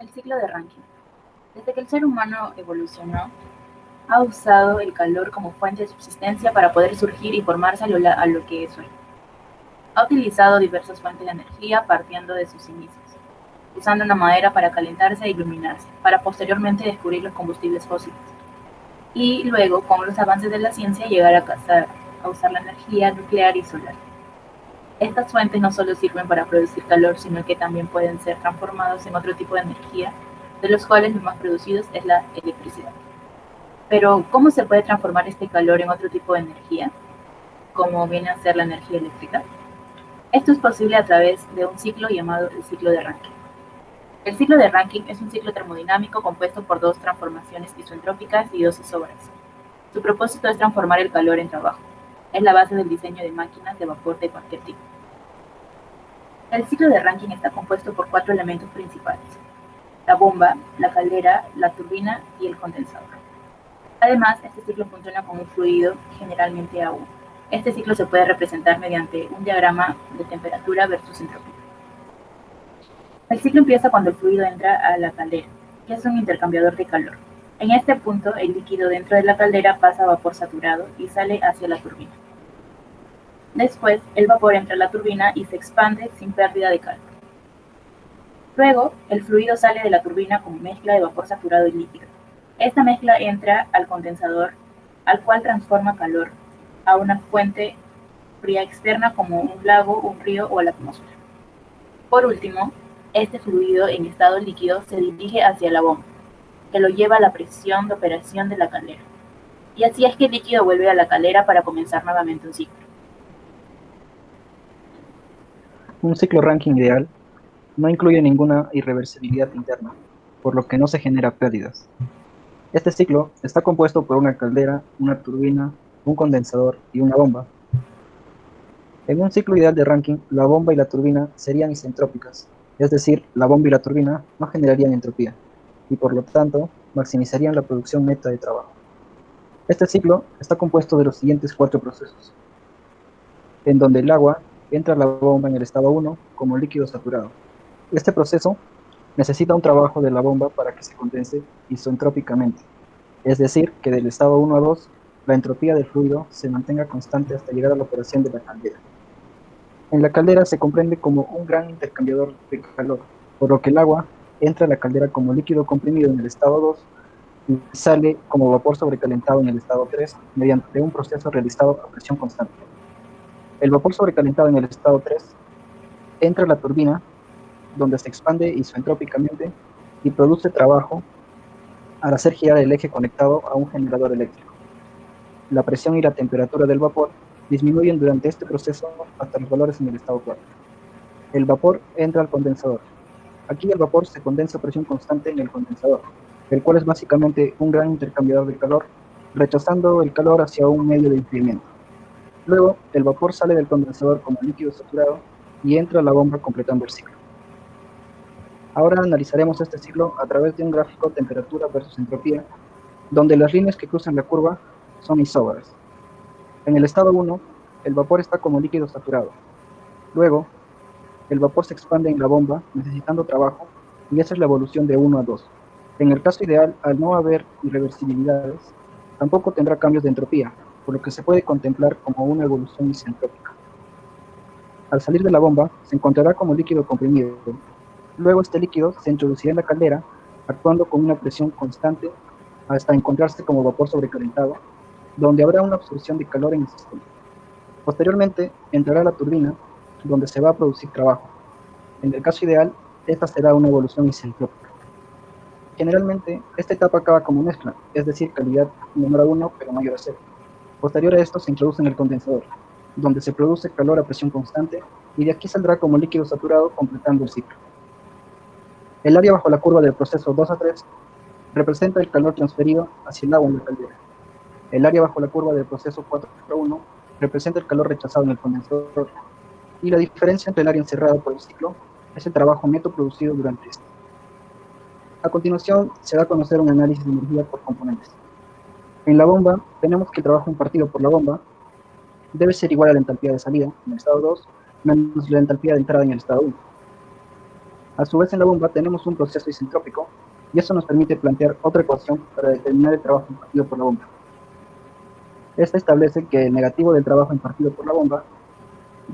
El ciclo de Rankine. Desde que el ser humano evolucionó, ha usado el calor como fuente de subsistencia para poder surgir y formarse a lo que es hoy. Ha utilizado diversas fuentes de energía partiendo de sus inicios, usando una madera para calentarse e iluminarse, para posteriormente descubrir los combustibles fósiles. Y luego, con los avances de la ciencia, llegar a usar la energía nuclear y solar. Estas fuentes no solo sirven para producir calor, sino que también pueden ser transformados en otro tipo de energía, de los cuales los más producidos es la electricidad. Pero, ¿cómo se puede transformar este calor en otro tipo de energía, como viene a ser la energía eléctrica? Esto es posible a través de un ciclo llamado el ciclo de Rankine. El ciclo de Rankine es un ciclo termodinámico compuesto por dos transformaciones isentrópicas y dos isobaras. Su propósito es transformar el calor en trabajo. Es la base del diseño de máquinas de vapor de cualquier tipo. El ciclo de Rankine está compuesto por cuatro elementos principales: la bomba, la caldera, la turbina y el condensador. Además, este ciclo funciona con un fluido, generalmente agua. Este ciclo se puede representar mediante un diagrama de temperatura versus entropía. El ciclo empieza cuando el fluido entra a la caldera, que es un intercambiador de calor. En este punto, el líquido dentro de la caldera pasa a vapor saturado y sale hacia la turbina. Después, el vapor entra a la turbina y se expande sin pérdida de calor. Luego, el fluido sale de la turbina como mezcla de vapor saturado y líquido. Esta mezcla entra al condensador, al cual transforma calor a una fuente fría externa como un lago, un río o la atmósfera. Por último, este fluido en estado líquido se dirige hacia la bomba, que lo lleva a la presión de operación de la caldera. Y así es que el líquido vuelve a la caldera para comenzar nuevamente un ciclo. Un ciclo Rankine ideal no incluye ninguna irreversibilidad interna, por lo que no se genera pérdidas. Este ciclo está compuesto por una caldera, una turbina, un condensador y una bomba. En un ciclo ideal de Rankine, la bomba y la turbina serían isentrópicas, es decir, la bomba y la turbina no generarían entropía, y por lo tanto maximizarían la producción neta de trabajo. Este ciclo está compuesto de los siguientes cuatro procesos, en donde el agua entra a la bomba en el estado 1 como líquido saturado. Este proceso necesita un trabajo de la bomba para que se condense isentrópicamente, es decir, que del estado 1 a 2 la entropía del fluido se mantenga constante hasta llegar a la operación de la caldera. En la caldera se comprende como un gran intercambiador de calor, por lo que el agua entra a la caldera como líquido comprimido en el estado 2 y sale como vapor sobrecalentado en el estado 3 mediante un proceso realizado a presión constante. El vapor sobrecalentado en el estado 3 entra a la turbina, donde se expande isentrópicamente y produce trabajo al hacer girar el eje conectado a un generador eléctrico. La presión y la temperatura del vapor disminuyen durante este proceso hasta los valores en el estado 4. El vapor entra al condensador. Aquí el vapor se condensa a presión constante en el condensador, el cual es básicamente un gran intercambiador de calor, rechazando el calor hacia un medio de enfriamiento. Luego, el vapor sale del condensador como líquido saturado y entra a la bomba completando el ciclo. Ahora analizaremos este ciclo a través de un gráfico temperatura versus entropía, donde las líneas que cruzan la curva son isóbaras. En el estado 1, el vapor está como líquido saturado. Luego, el vapor se expande en la bomba necesitando trabajo y esa es la evolución de 1 a 2. En el caso ideal, al no haber irreversibilidades, tampoco tendrá cambios de entropía, por lo que se puede contemplar como una evolución isentrópica. Al salir de la bomba, se encontrará como líquido comprimido. Luego este líquido se introducirá en la caldera, actuando con una presión constante hasta encontrarse como vapor sobrecalentado, donde habrá una absorción de calor en el sistema. Posteriormente, entrará a la turbina, donde se va a producir trabajo. En el caso ideal, esta será una evolución isentrópica. Generalmente, esta etapa acaba como mezcla, es decir, calidad menor a 1 pero mayor a 0. Posterior a esto se introduce en el condensador, donde se produce calor a presión constante y de aquí saldrá como líquido saturado completando el ciclo. El área bajo la curva del proceso 2 a 3 representa el calor transferido hacia el agua en la caldera. El área bajo la curva del proceso 4 a 1 representa el calor rechazado en el condensador. Y la diferencia entre el área encerrada por el ciclo es el trabajo neto producido durante este. A continuación, se da a conocer un análisis de energía por componentes. En la bomba, tenemos que el trabajo impartido por la bomba debe ser igual a la entalpía de salida en el estado 2 menos la entalpía de entrada en el estado 1. A su vez, en la bomba tenemos un proceso isentrópico, y eso nos permite plantear otra ecuación para determinar el trabajo impartido por la bomba. Esta establece que el negativo del trabajo impartido por la bomba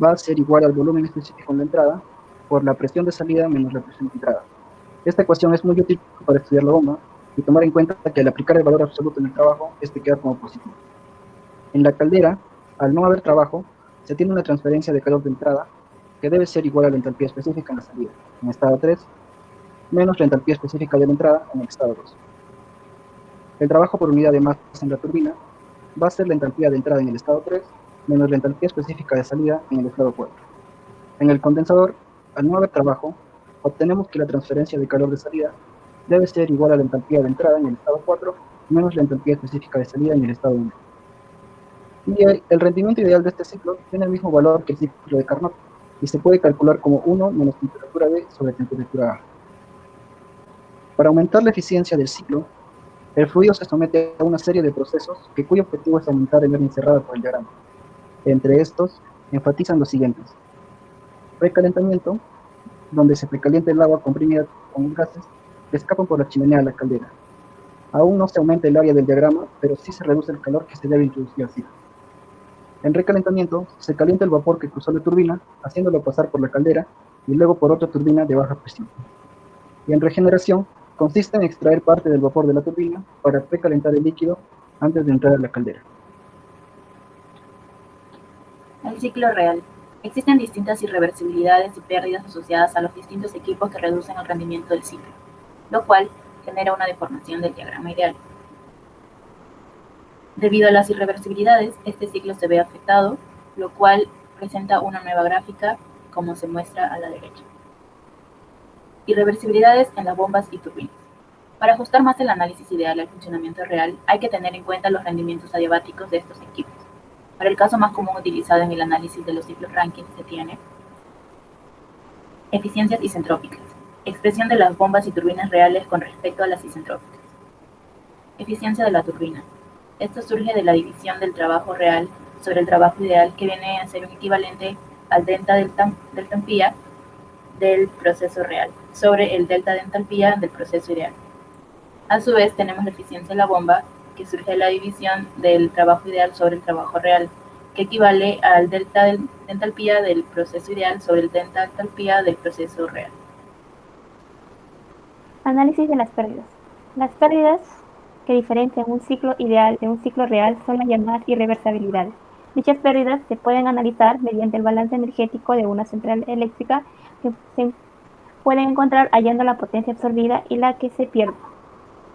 va a ser igual al volumen específico en la entrada por la presión de salida menos la presión de entrada. Esta ecuación es muy útil para estudiar la bomba y tomar en cuenta que al aplicar el valor absoluto en el trabajo, este queda como positivo. En la caldera, al no haber trabajo, se tiene una transferencia de calor de entrada que debe ser igual a la entalpía específica en la salida, en estado 3, menos la entalpía específica de la entrada en el estado 2. El trabajo por unidad de masa en la turbina va a ser la entalpía de entrada en el estado 3 menos la entalpía específica de salida en el estado 4. En el condensador, al no haber trabajo, obtenemos que la transferencia de calor de salida debe ser igual a la entalpía de entrada en el estado 4 menos la entalpía específica de salida en el estado 1. Y el rendimiento ideal de este ciclo tiene el mismo valor que el ciclo de Carnot y se puede calcular como 1 menos temperatura D sobre temperatura A. Para aumentar la eficiencia del ciclo, el fluido se somete a una serie de procesos cuyo objetivo es aumentar el área encerrada por el diagrama. Entre estos, enfatizan los siguientes: precalentamiento, donde se precalienta el agua comprimida con gases que escapan por la chimenea de la caldera. Aún no se aumenta el área del diagrama, pero sí se reduce el calor que se debe introducir al ciclo. En recalentamiento, se calienta el vapor que cruzó la turbina, haciéndolo pasar por la caldera y luego por otra turbina de baja presión. Y en regeneración, consiste en extraer parte del vapor de la turbina para precalentar el líquido antes de entrar a la caldera. El ciclo real. Existen distintas irreversibilidades y pérdidas asociadas a los distintos equipos que reducen el rendimiento del ciclo, lo cual genera una deformación del diagrama ideal. Debido a las irreversibilidades, este ciclo se ve afectado, lo cual presenta una nueva gráfica, como se muestra a la derecha. Irreversibilidades en las bombas y turbinas. Para ajustar más el análisis ideal al funcionamiento real, hay que tener en cuenta los rendimientos adiabáticos de estos equipos. Para el caso más común utilizado en el análisis de los ciclos Rankine se tiene eficiencias isentrópicas, expresión de las bombas y turbinas reales con respecto a las isentrópicas. Eficiencia de la turbina. Esto surge de la división del trabajo real sobre el trabajo ideal, que viene a ser un equivalente al delta de entalpía del proceso real sobre el delta de entalpía del proceso ideal. A su vez, tenemos la eficiencia de la bomba, que surge de la división del trabajo ideal sobre el trabajo real, que equivale al delta de entalpía del proceso ideal sobre el delta de entalpía del proceso real. Análisis de las pérdidas. Las pérdidas que diferencian un ciclo ideal de un ciclo real son las llamadas irreversibilidades. Dichas pérdidas se pueden analizar mediante el balance energético de una central eléctrica, que se pueden encontrar hallando la potencia absorbida y la que se pierde.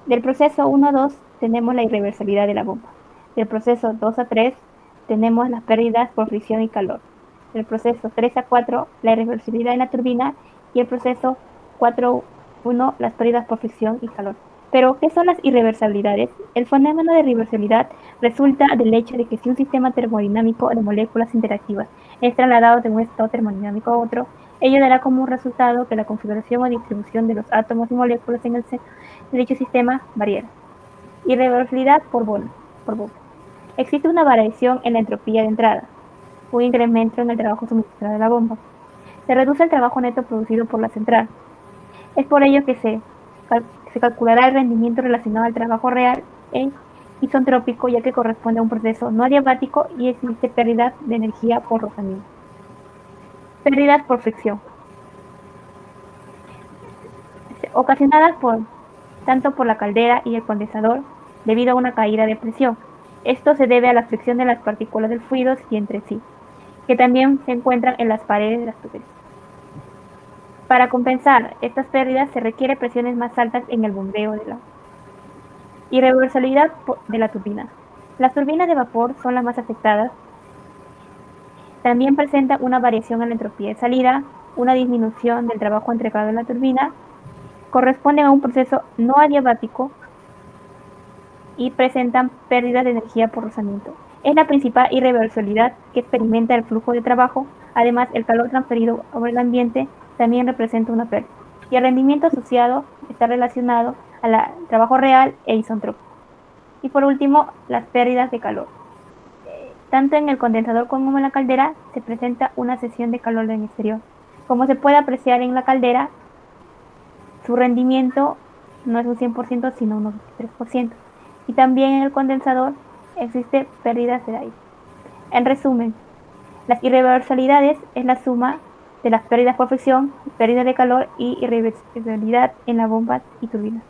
Del proceso 1 a 2 tenemos la irreversibilidad de la bomba. Del proceso 2 a 3 tenemos las pérdidas por fricción y calor. Del proceso 3 a 4 la irreversibilidad en la turbina y el proceso 4 1 las pérdidas por fricción y calor. Pero, ¿qué son las irreversibilidades? El fenómeno de reversibilidad resulta del hecho de que si un sistema termodinámico de moléculas interactivas es trasladado de un estado termodinámico a otro, ello dará como resultado que la configuración o distribución de los átomos y moléculas en el de dicho sistema variará. Irreversibilidad por Bohr. Existe una variación en la entropía de entrada, un incremento en el trabajo suministrado de la bomba. Se reduce el trabajo neto producido por la central. Es por ello que se calculará el rendimiento relacionado al trabajo real en isentrópico, ya que corresponde a un proceso no adiabático y existe pérdida de energía por rozamiento. Pérdidas por fricción, ocasionadas tanto por la caldera y el condensador debido a una caída de presión. Esto se debe a la fricción de las partículas del fluido y entre sí, que también se encuentran en las paredes de las tuberías. Para compensar estas pérdidas se requiere presiones más altas en el bombeo de la irreversibilidad de la turbina. Las turbinas de vapor son las más afectadas. También presentan una variación en la entropía de salida, una disminución del trabajo entregado en la turbina, corresponden a un proceso no adiabático y presentan pérdidas de energía por rozamiento. Es la principal irreversibilidad que experimenta el flujo de trabajo. Además, el calor transferido por el ambiente también representa una pérdida. Y el rendimiento asociado está relacionado al trabajo real e isentrópico. Y por último, las pérdidas de calor. Tanto en el condensador como en la caldera se presenta una cesión de calor del exterior. Como se puede apreciar en la caldera, Su rendimiento no es un 100%, sino un 93%. Y también en el condensador existe pérdidas de aire. En resumen, las irreversibilidades es la suma de las pérdidas por fricción, pérdida de calor y irreversibilidad en las bombas y turbinas.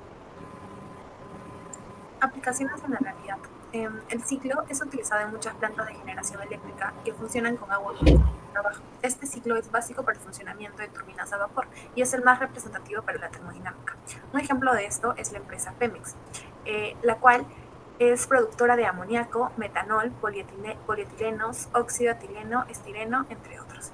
Aplicaciones en la realidad. El ciclo es utilizado en muchas plantas de generación eléctrica que funcionan con agua dulce de trabajo. Este ciclo es básico para el funcionamiento de turbinas a vapor y es el más representativo para la termodinámica. Un ejemplo de esto es la empresa Pemex, la cual es productora de amoníaco, metanol, polietilenos, óxido etileno, estireno, entre otros.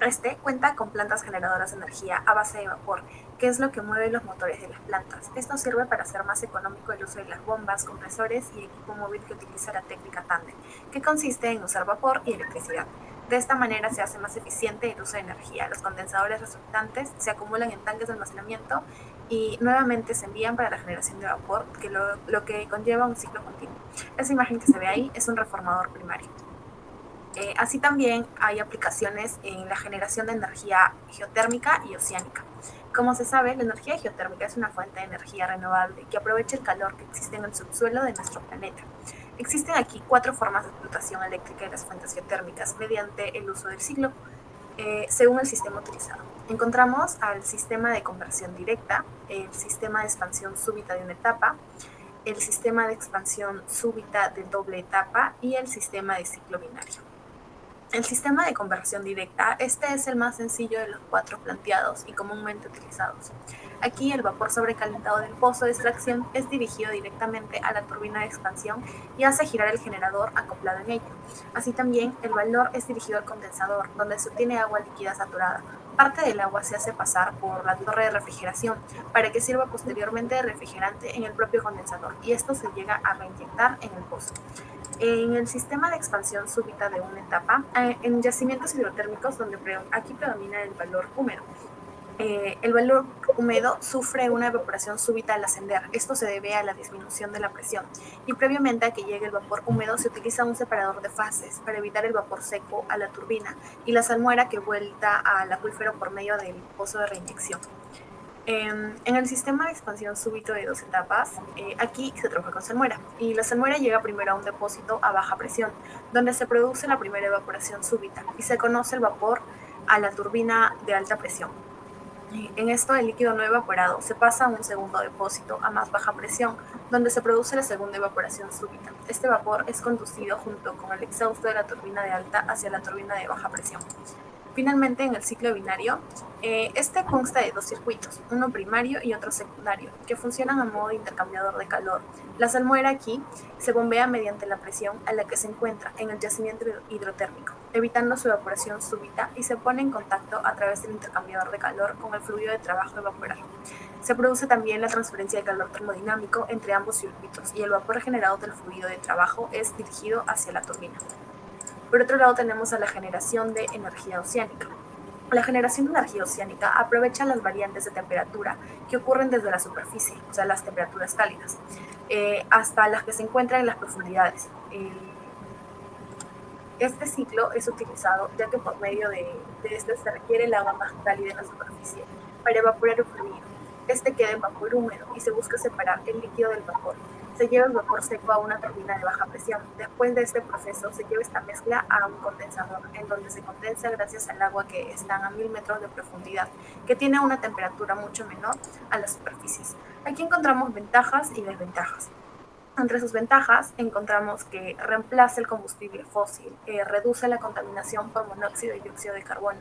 Este cuenta con plantas generadoras de energía a base de vapor, que es lo que mueve los motores de las plantas. Esto sirve para hacer más económico el uso de las bombas, compresores y equipo móvil que utiliza la técnica tándem, que consiste en usar vapor y electricidad. De esta manera se hace más eficiente el uso de energía. Los condensadores resultantes se acumulan en tanques de almacenamiento y nuevamente se envían para la generación de vapor, lo que conlleva un ciclo continuo. Esa imagen que se ve ahí es un reformador primario. Así también hay aplicaciones en la generación de energía geotérmica y oceánica. Como se sabe, la energía geotérmica es una fuente de energía renovable que aprovecha el calor que existe en el subsuelo de nuestro planeta. Existen aquí 4 formas de explotación eléctrica de las fuentes geotérmicas mediante el uso del ciclo, según el sistema utilizado. Encontramos al sistema de conversión directa, el sistema de expansión súbita de una etapa, el sistema de expansión súbita de doble etapa y el sistema de ciclo binario. El sistema de conversión directa, este es el más sencillo de los 4 planteados y comúnmente utilizados. Aquí el vapor sobrecalentado del pozo de extracción es dirigido directamente a la turbina de expansión y hace girar el generador acoplado en ella. Así también el valor es dirigido al condensador, donde se obtiene agua líquida saturada. Parte del agua se hace pasar por la torre de refrigeración para que sirva posteriormente de refrigerante en el propio condensador y esto se llega a reinyectar en el pozo. En el sistema de expansión súbita de una etapa, en yacimientos hidrotérmicos donde aquí predomina el valor húmedo. El valor húmedo sufre una evaporación súbita al ascender. Esto se debe a la disminución de la presión. Y previamente a que llegue el vapor húmedo se utiliza un separador de fases para evitar el vapor seco a la turbina y la salmuera que vuelta al acuífero por medio del pozo de reinyección. En el sistema de expansión súbito de 2 etapas, aquí se trabaja con salmuera y la salmuera llega primero a un depósito a baja presión, donde se produce la primera evaporación súbita y se conoce el vapor a la turbina de alta presión. En esto, el líquido no evaporado se pasa a un segundo depósito a más baja presión, donde se produce la segunda evaporación súbita. Este vapor es conducido junto con el exhausto de la turbina de alta hacia la turbina de baja presión. Finalmente, en el ciclo binario, este consta de 2 circuitos, uno primario y otro secundario, que funcionan a modo de intercambiador de calor. La salmuera aquí se bombea mediante la presión a la que se encuentra en el yacimiento hidrotérmico, evitando su evaporación súbita y se pone en contacto a través del intercambiador de calor con el fluido de trabajo evaporar. Se produce también la transferencia de calor termodinámico entre ambos circuitos y el vapor generado del fluido de trabajo es dirigido hacia la turbina. Por otro lado tenemos a la generación de energía oceánica. La generación de energía oceánica aprovecha las variantes de temperatura que ocurren desde la superficie, o sea, las temperaturas cálidas, hasta las que se encuentran en las profundidades. Este ciclo es utilizado ya que por medio de este se requiere el agua más cálida en la superficie para evaporar el fluido. Este queda en vapor húmedo y se busca separar el líquido del vapor. Se lleva el vapor seco a una turbina de baja presión. Después de este proceso se lleva esta mezcla a un condensador, en donde se condensa gracias al agua que está a 1000 metros de profundidad, que tiene una temperatura mucho menor a las superficies. Aquí encontramos ventajas y desventajas. Entre sus ventajas encontramos que reemplaza el combustible fósil, reduce la contaminación por monóxido y dióxido de carbono,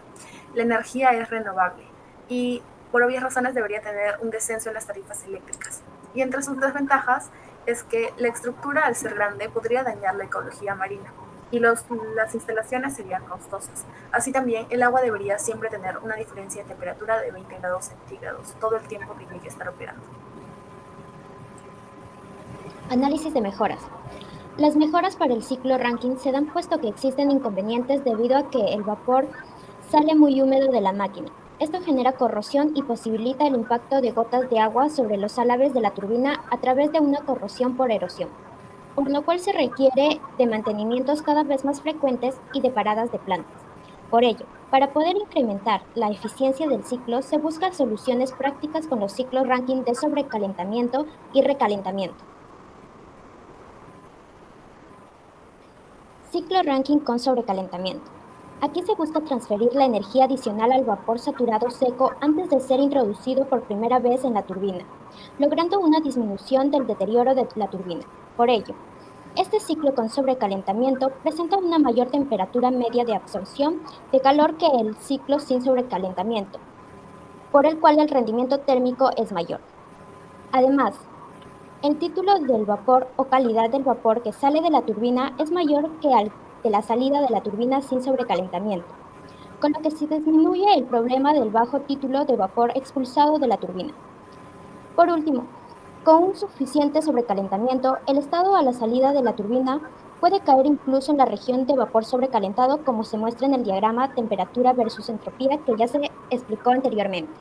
la energía es renovable y por obvias razones debería tener un descenso en las tarifas eléctricas. Y entre sus desventajas es que la estructura, al ser grande, podría dañar la ecología marina y las instalaciones serían costosas. Así también, el agua debería siempre tener una diferencia de temperatura de 20 grados centígrados todo el tiempo que llegue a estar operando. Análisis de mejoras. Las mejoras para el ciclo Rankine se dan puesto que existen inconvenientes debido a que el vapor sale muy húmedo de la máquina. Esto genera corrosión y posibilita el impacto de gotas de agua sobre los álabes de la turbina a través de una corrosión por erosión, por lo cual se requiere de mantenimientos cada vez más frecuentes y de paradas de plantas. Por ello, para poder incrementar la eficiencia del ciclo, se buscan soluciones prácticas con los ciclos Rankine de sobrecalentamiento y recalentamiento. Ciclo Rankine con sobrecalentamiento. Aquí se busca transferir la energía adicional al vapor saturado seco antes de ser introducido por primera vez en la turbina, logrando una disminución del deterioro de la turbina. Por ello, este ciclo con sobrecalentamiento presenta una mayor temperatura media de absorción de calor que el ciclo sin sobrecalentamiento, por el cual el rendimiento térmico es mayor. Además, el título del vapor o calidad del vapor que sale de la turbina es mayor que al de la salida de la turbina sin sobrecalentamiento, con lo que se disminuye el problema del bajo título de vapor expulsado de la turbina. Por último, con un suficiente sobrecalentamiento, el estado a la salida de la turbina puede caer incluso en la región de vapor sobrecalentado, como se muestra en el diagrama temperatura versus entropía que ya se explicó anteriormente.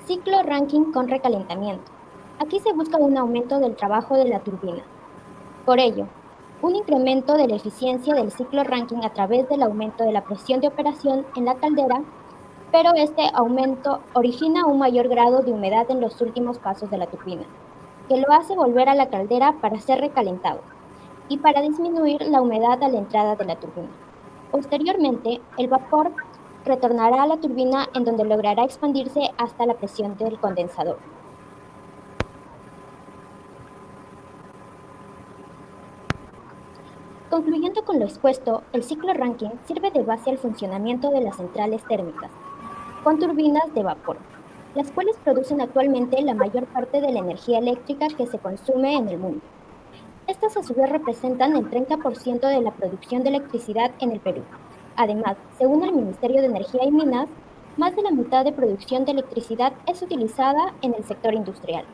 Ciclo Rankine con recalentamiento. Aquí se busca un aumento del trabajo de la turbina. Por ello, un incremento de la eficiencia del ciclo Rankine a través del aumento de la presión de operación en la caldera, pero este aumento origina un mayor grado de humedad en los últimos pasos de la turbina, que lo hace volver a la caldera para ser recalentado y para disminuir la humedad a la entrada de la turbina. Posteriormente, el vapor retornará a la turbina en donde logrará expandirse hasta la presión del condensador. Concluyendo con lo expuesto, el ciclo Rankine sirve de base al funcionamiento de las centrales térmicas, con turbinas de vapor, las cuales producen actualmente la mayor parte de la energía eléctrica que se consume en el mundo. Estas a su vez representan el 30% de la producción de electricidad en el Perú. Además, según el Ministerio de Energía y Minas, más de la mitad de producción de electricidad es utilizada en el sector industrial.